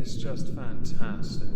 is just fantastic.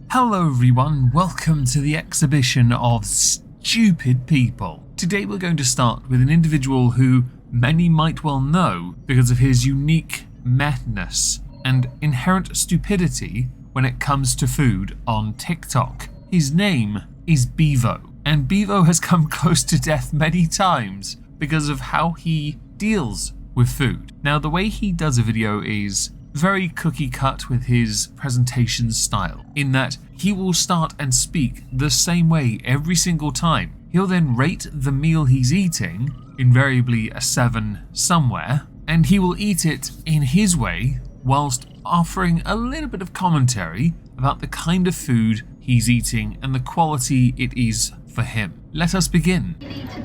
Hello everyone, welcome to the exhibition of stupid people. Today we're going to start with an individual who many might well know because of his unique madness and inherent stupidity when it comes to food on TikTok. His name is Bevo, and Bevo has come close to death many times because of how he deals with food. Now, the way he does a video is very cookie cut with his presentation style, in that he will start and speak the same way every single time. He'll then rate the meal he's eating, invariably a 7 somewhere, and he will eat it in his way whilst offering a little bit of commentary about the kind of food he's eating and the quality it is for him. Let us begin.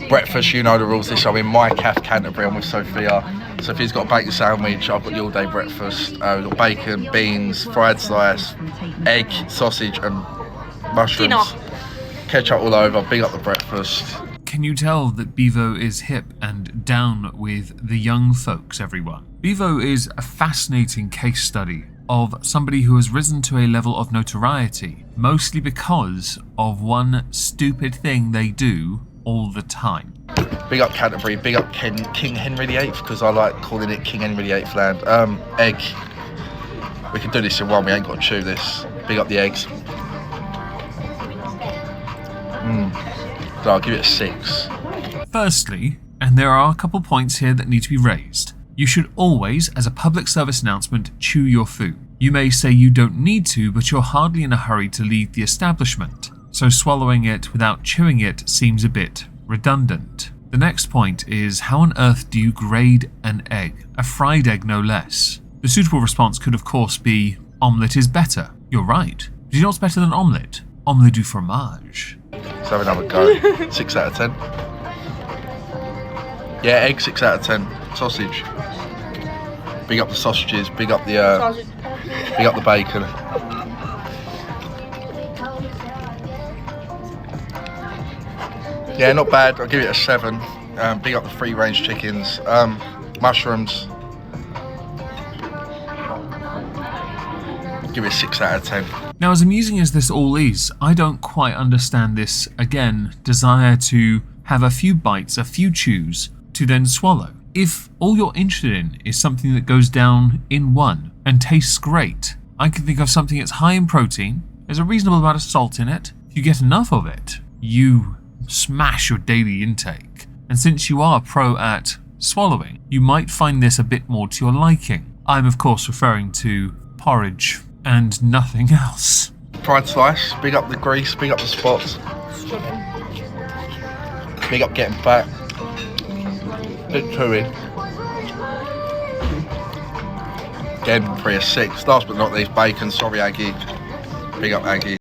Breakfast, you know the rules. This I'm in my calf Canterbury. I'm with Sophia. Sophia's got a bacon sandwich. I've got the all-day breakfast. We've got bacon, beans, fried slice, egg, sausage, and mushrooms. Ketchup all over. Big up the breakfast. Can you tell that Bevo is hip and down with the young folks, everyone? Bevo is a fascinating case study of somebody who has risen to a level of notoriety, mostly because of one stupid thing they do all the time. Big up Canterbury, big up King Henry VIII, because I like calling it King Henry VIII land. Egg. We can do this in one, we ain't got to chew this. Big up the eggs. So I'll give it a 6. Firstly, and there are a couple points here that need to be raised, you should always, as a public service announcement, chew your food. You may say you don't need to, but you're hardly in a hurry to leave the establishment, so swallowing it without chewing it seems a bit redundant. The next point is, how on earth do you grade an egg? A fried egg no less. The suitable response could of course be, omelette is better. You're right. But you know what's better than omelette? Omelette du fromage. Let's have another go. 6 out of 10. Yeah, egg, 6 out of 10. Sausage. Big up the sausages, big up the bacon. Yeah, not bad. I'll give it a 7. Big up the free-range chickens. Mushrooms. Give it a 6 out of 10. Now, as amusing as this all is, I don't quite understand this, again, desire to have a few bites, a few chews, to then swallow. If all you're interested in is something that goes down in one and tastes great, I can think of something that's high in protein, there's a reasonable amount of salt in it. If you get enough of it, you smash your daily intake. And since you are pro at swallowing, you might find this a bit more to your liking. I'm of course referring to porridge and nothing else. Fried slice, big up the grease, big up the spots. Big up getting fat. Big chewy. Again, for a 6. Last but not least, bacon. Sorry, Aggie. Big up, Aggie.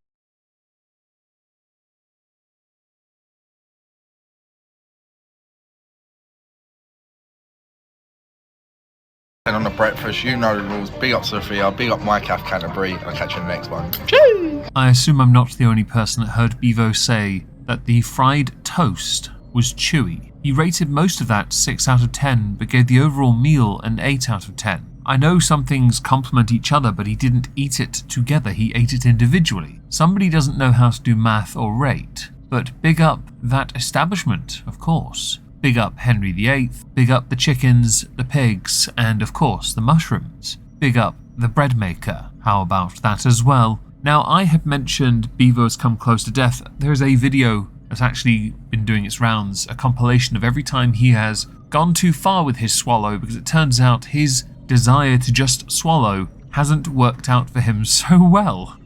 And on the breakfast, you know the rules. Big up Sophia, big up my calf Canterbury, and I'll catch you in the next one. Cheers! I assume I'm not the only person that heard Bevo say that the fried toast was chewy. He rated most of that 6 out of 10, but gave the overall meal an 8 out of 10. I know some things complement each other, but he didn't eat it together, he ate it individually. Somebody doesn't know how to do math or rate, but big up that establishment, of course. Big up Henry VIII, big up the chickens, the pigs, and of course the mushrooms. Big up the bread maker, how about that as well? Now, I have mentioned Bevo's come close to death. There's a video that's actually been doing its rounds, a compilation of every time he has gone too far with his swallow, because it turns out his desire to just swallow hasn't worked out for him so well.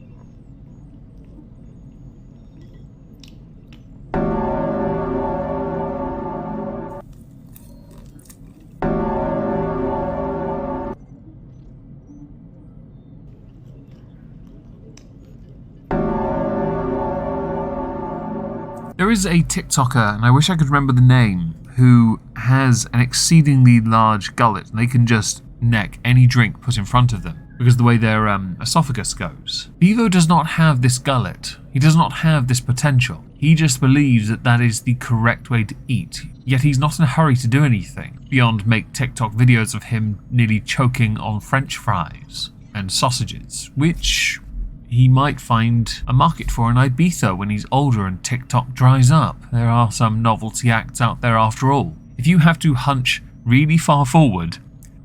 There is a TikToker, and I wish I could remember the name, who has an exceedingly large gullet, and they can just neck any drink put in front of them. because of the way their esophagus goes. Bevo does not have this gullet. He does not have this potential. He just believes that that is the correct way to eat, yet he's not in a hurry to do anything beyond make TikTok videos of him nearly choking on French fries and sausages, which he might find a market for in Ibiza when he's older and TikTok dries up. There are some novelty acts out there after all. If you have to hunch really far forward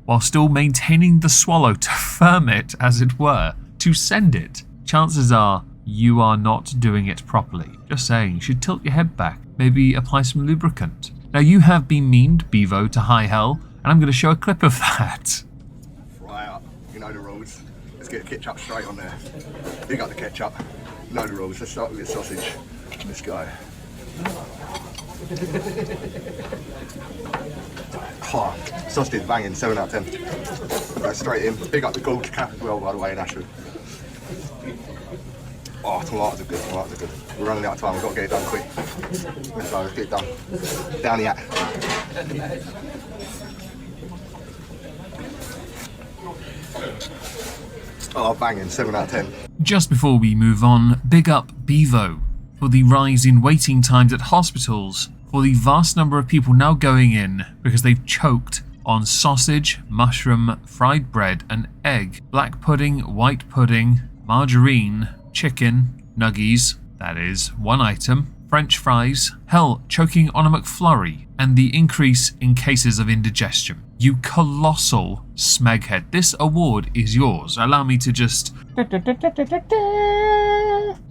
while still maintaining the swallow to firm it, as it were, to send it, chances are you are not doing it properly. Just saying, you should tilt your head back, maybe apply some lubricant. Now you have been memed, Bevo, to high hell, and I'm going to show a clip of that. Fry up, you know the rules. Let's get the ketchup straight on there. You got the ketchup, you know the rules. Let's start with the sausage. Let's go. Oh, sausage is banging, 7 out of 10. Go straight in. Big up the gorge cap as well, by the way, in Ashford. Oh, tomatoes are good, tomatoes are good. We're running out of time, we've got to get it done quick. Let's go, let's get it done. Down the at. Oh, banging, 7 out of 10. Just before we move on, big up Bevo for the rise in waiting times at hospitals, for the vast number of people now going in because they've choked on sausage, mushroom, fried bread and egg, black pudding, white pudding, margarine, chicken, nuggies, that is, one item, French fries, hell, choking on a McFlurry, and the increase in cases of indigestion. You colossal smeghead. This award is yours. Allow me to just...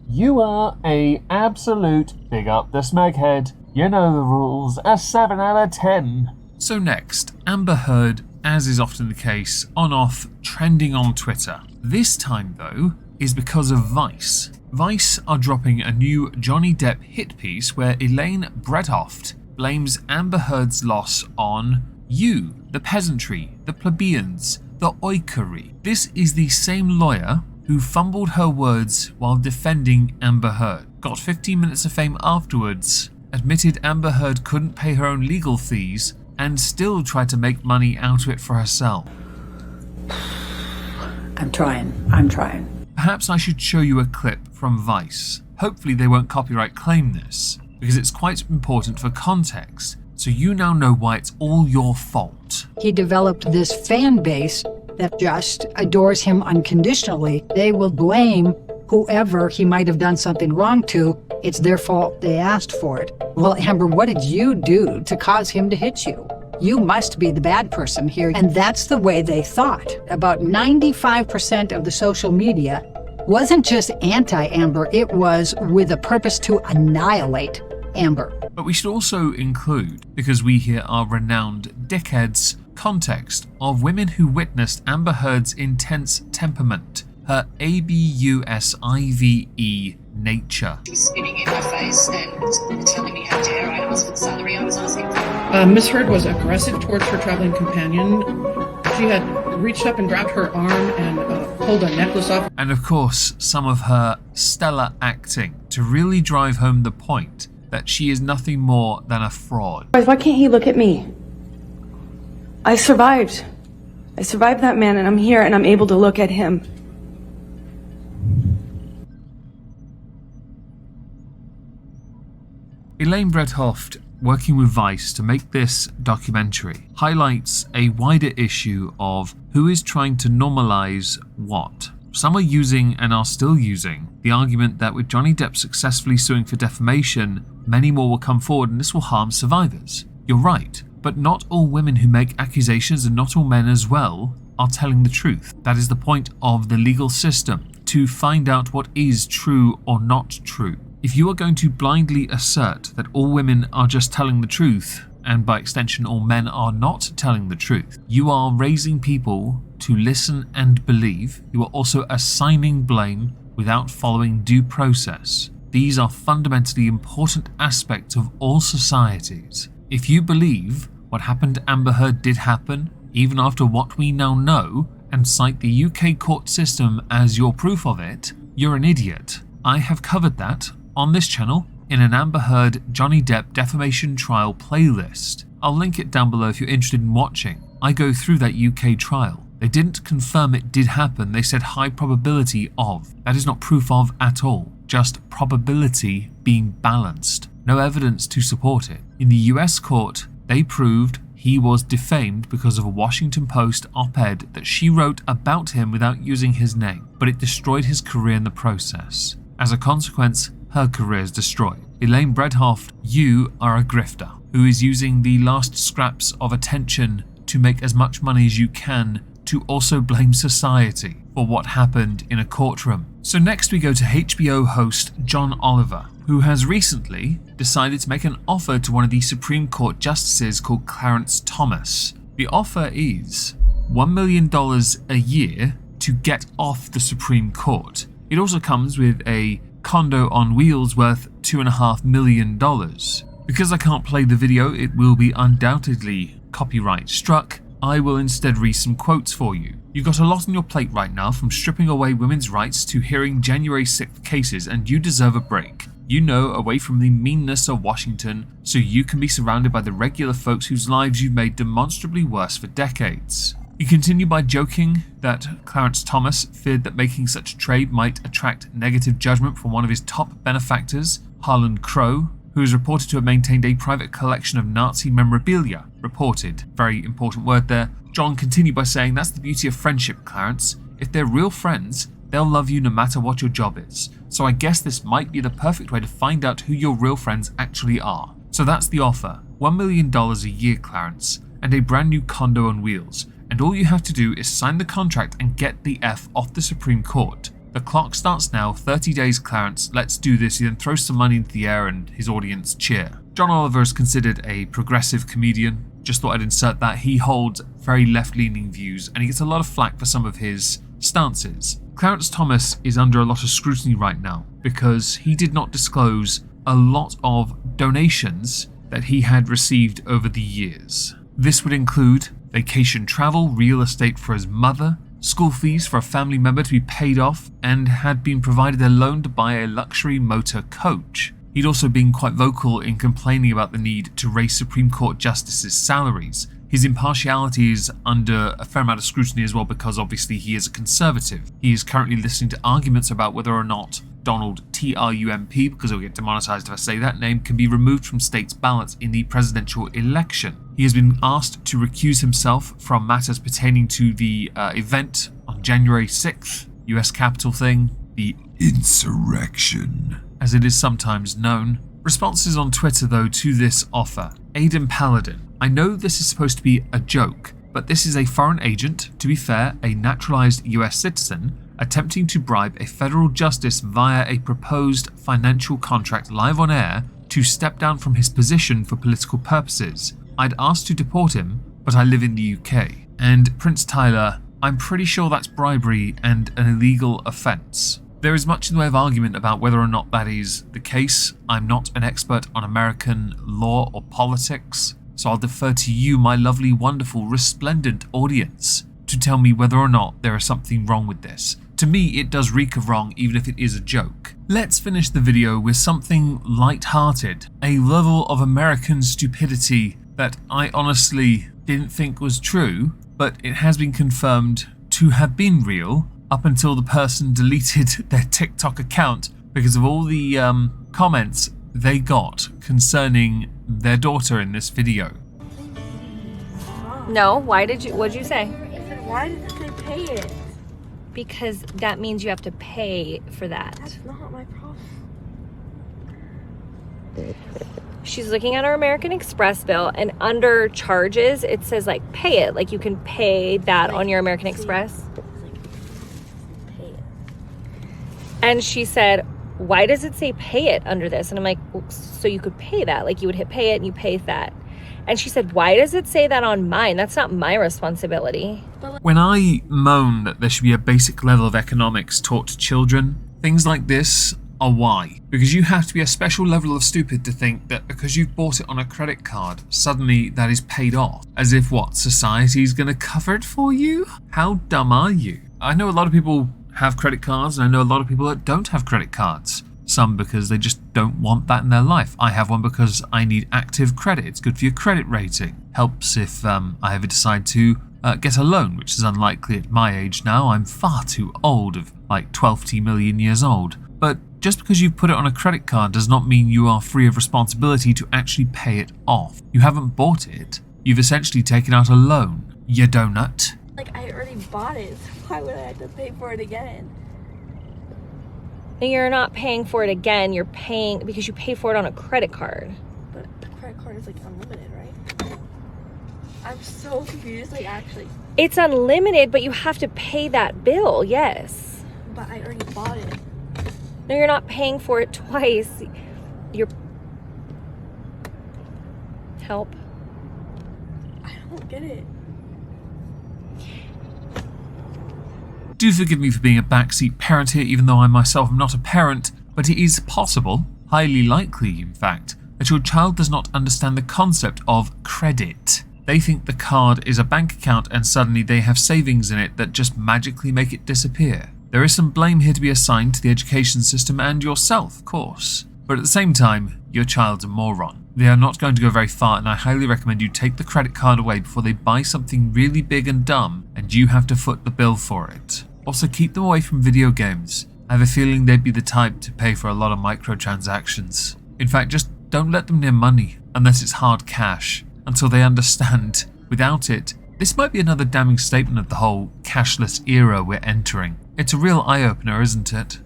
You are a absolute big up the smeghead. You know the rules. A 7 out of 10. So next, Amber Heard, as is often the case, on-off, trending on Twitter. This time, though, is because of Vice. Vice are dropping a new Johnny Depp hit piece where Elaine Bredehoft blames Amber Heard's loss on you, the peasantry, the plebeians, the oikory. This is the same lawyer who fumbled her words while defending Amber Heard, got 15 minutes of fame afterwards, admitted Amber Heard couldn't pay her own legal fees, and still tried to make money out of it for herself. I'm trying. Perhaps I should show you a clip from Vice. Hopefully they won't copyright claim this, because it's quite important for context, so you now know why it's all your fault. He developed this fan base that just adores him unconditionally. They will blame whoever he might have done something wrong to. It's their fault, they asked for it. Well, Amber, what did you do to cause him to hit you? You must be the bad person here. And that's the way they thought. About 95% of the social media wasn't just anti-Amber, it was with a purpose to annihilate Amber. But we should also include, because we here are renowned dickheads, context of women who witnessed Amber Heard's intense temperament, her ABUSIVE nature. She was spitting in my face and telling me how dare I ask for the salary I was asking for. Miss Heard was aggressive towards her traveling companion. She had reached up and grabbed her arm and pulled a necklace off. And of course, some of her stellar acting to really drive home the point that she is nothing more than a fraud. Why can't he look at me? I survived. I survived that man, and I'm here and I'm able to look at him. Elaine Bredehoft, working with Vice to make this documentary, highlights a wider issue of who is trying to normalize what. Some are using and are still using the argument that with Johnny Depp successfully suing for defamation, many more will come forward and this will harm survivors. You're right, but not all women who make accusations and not all men as well are telling the truth. That is the point of the legal system, to find out what is true or not true. If you are going to blindly assert that all women are just telling the truth, and by extension all men are not telling the truth, you are raising people to listen and believe. You are also assigning blame without following due process. These are fundamentally important aspects of all societies. If you believe what happened to Amber Heard did happen, even after what we now know, and cite the UK court system as your proof of it, you're an idiot. I have covered that on this channel in an Amber Heard Johnny Depp defamation trial playlist. I'll link it down below if you're interested in watching. I go through that UK trial. They didn't confirm it did happen, they said high probability of. That is not proof of at all, just probability being balanced. No evidence to support it. In the US court, they proved he was defamed because of a Washington Post op-ed that she wrote about him without using his name, but it destroyed his career in the process. As a consequence, her career is destroyed. Elaine Bredhoft, you are a grifter who is using the last scraps of attention to make as much money as you can to also blame society for what happened in a courtroom. So next we go to HBO host John Oliver, who has recently decided to make an offer to one of the Supreme Court justices called Clarence Thomas. The offer is $1 million a year to get off the Supreme Court. It also comes with a condo on wheels worth $2.5 million. Because I can't play the video, it will be undoubtedly copyright struck. I will instead read some quotes for you. You've got a lot on your plate right now, from stripping away women's rights to hearing January 6th cases, and you deserve a break. You know, away from the meanness of Washington, so you can be surrounded by the regular folks whose lives you've made demonstrably worse for decades. You continue by joking that Clarence Thomas feared that making such a trade might attract negative judgment from one of his top benefactors, Harlan Crow, who is reported to have maintained a private collection of Nazi memorabilia. Reported. Very important word there. John continued by saying, that's the beauty of friendship, Clarence. If they're real friends, they'll love you no matter what your job is. So I guess this might be the perfect way to find out who your real friends actually are. So that's the offer. $1 million a year, Clarence, and a brand new condo on wheels. And all you have to do is sign the contract and get the F off the Supreme Court. The clock starts now, 30 days, Clarence, let's do this. He then throws some money into the air and his audience cheer. John Oliver is considered a progressive comedian. Just thought I'd insert that. He holds very left-leaning views and he gets a lot of flack for some of his stances. Clarence Thomas is under a lot of scrutiny right now because he did not disclose a lot of donations that he had received over the years. This would include vacation travel, real estate for his mother, school fees for a family member to be paid off, and had been provided a loan to buy a luxury motor coach. He'd also been quite vocal in complaining about the need to raise Supreme Court justices' salaries. His impartiality is under a fair amount of scrutiny as well because obviously he is a conservative. He is currently listening to arguments about whether or not Donald Trump, because he'll get demonetized if I say that name, can be removed from states' ballots in the presidential election. He has been asked to recuse himself from matters pertaining to the event on January 6th, US Capitol thing, the insurrection, as it is sometimes known. Responses on Twitter though to this offer. Aidan Paladin. I know this is supposed to be a joke, but this is a foreign agent, to be fair, a naturalized US citizen, attempting to bribe a federal justice via a proposed financial contract live on air to step down from his position for political purposes. I'd asked to deport him, but I live in the UK. And Prince Tyler, I'm pretty sure that's bribery and an illegal offence. There is much in the way of argument about whether or not that is the case. I'm not an expert on American law or politics, so I'll defer to you, my lovely, wonderful, resplendent audience, to tell me whether or not there is something wrong with this. To me, it does reek of wrong, even if it is a joke. Let's finish the video with something light-hearted, a level of American stupidity that I honestly didn't think was true, but it has been confirmed to have been real up until the person deleted their TikTok account because of all the comments they got concerning their daughter in this video. No, what'd you say? Why did they pay it? Because that means you have to pay for that. That's not my problem. She's looking at her American Express bill, and under charges, it says like pay it. Like you can pay that on your American Express. Pay it. And she said, why does it say pay it under this? And I'm like, well, so you could pay that. Like you would hit pay it and you pay that. And she said, why does it say that on mine? That's not my responsibility. When I moan that there should be a basic level of economics taught to children, things like this are why. Because you have to be a special level of stupid to think that because you've bought it on a credit card, suddenly that is paid off. As if what, society's gonna cover it for you? How dumb are you? I know a lot of people have credit cards, and I know a lot of people that don't have credit cards. Some because they just don't want that in their life. I have one because I need active credit. It's good for your credit rating. Helps if I ever decide to get a loan, which is unlikely at my age now. I'm far too old, of like 12 million years old. But just because you've put it on a credit card does not mean you are free of responsibility to actually pay it off. You haven't bought it. You've essentially taken out a loan. You donut. Like, I already bought it, so why would I have to pay for it again? You're not paying for it again. You're paying because you pay for it on a credit card. But the credit card is like unlimited, right? I'm so confused, like actually. It's unlimited, but you have to pay that bill, yes. But I already bought it. No, you're not paying for it twice. You're... Help. I don't get it. Do forgive me for being a backseat parent here, even though I myself am not a parent, but it is possible, highly likely in fact, that your child does not understand the concept of credit. They think the card is a bank account and suddenly they have savings in it that just magically make it disappear. There is some blame here to be assigned to the education system and yourself, of course. But at the same time, your child's a moron. They are not going to go very far, and I highly recommend you take the credit card away before they buy something really big and dumb and you have to foot the bill for it. Also, keep them away from video games. I have a feeling they'd be the type to pay for a lot of microtransactions. In fact, just don't let them near money, unless it's hard cash, until they understand. Without it, this might be another damning statement of the whole cashless era we're entering. It's a real eye-opener, isn't it?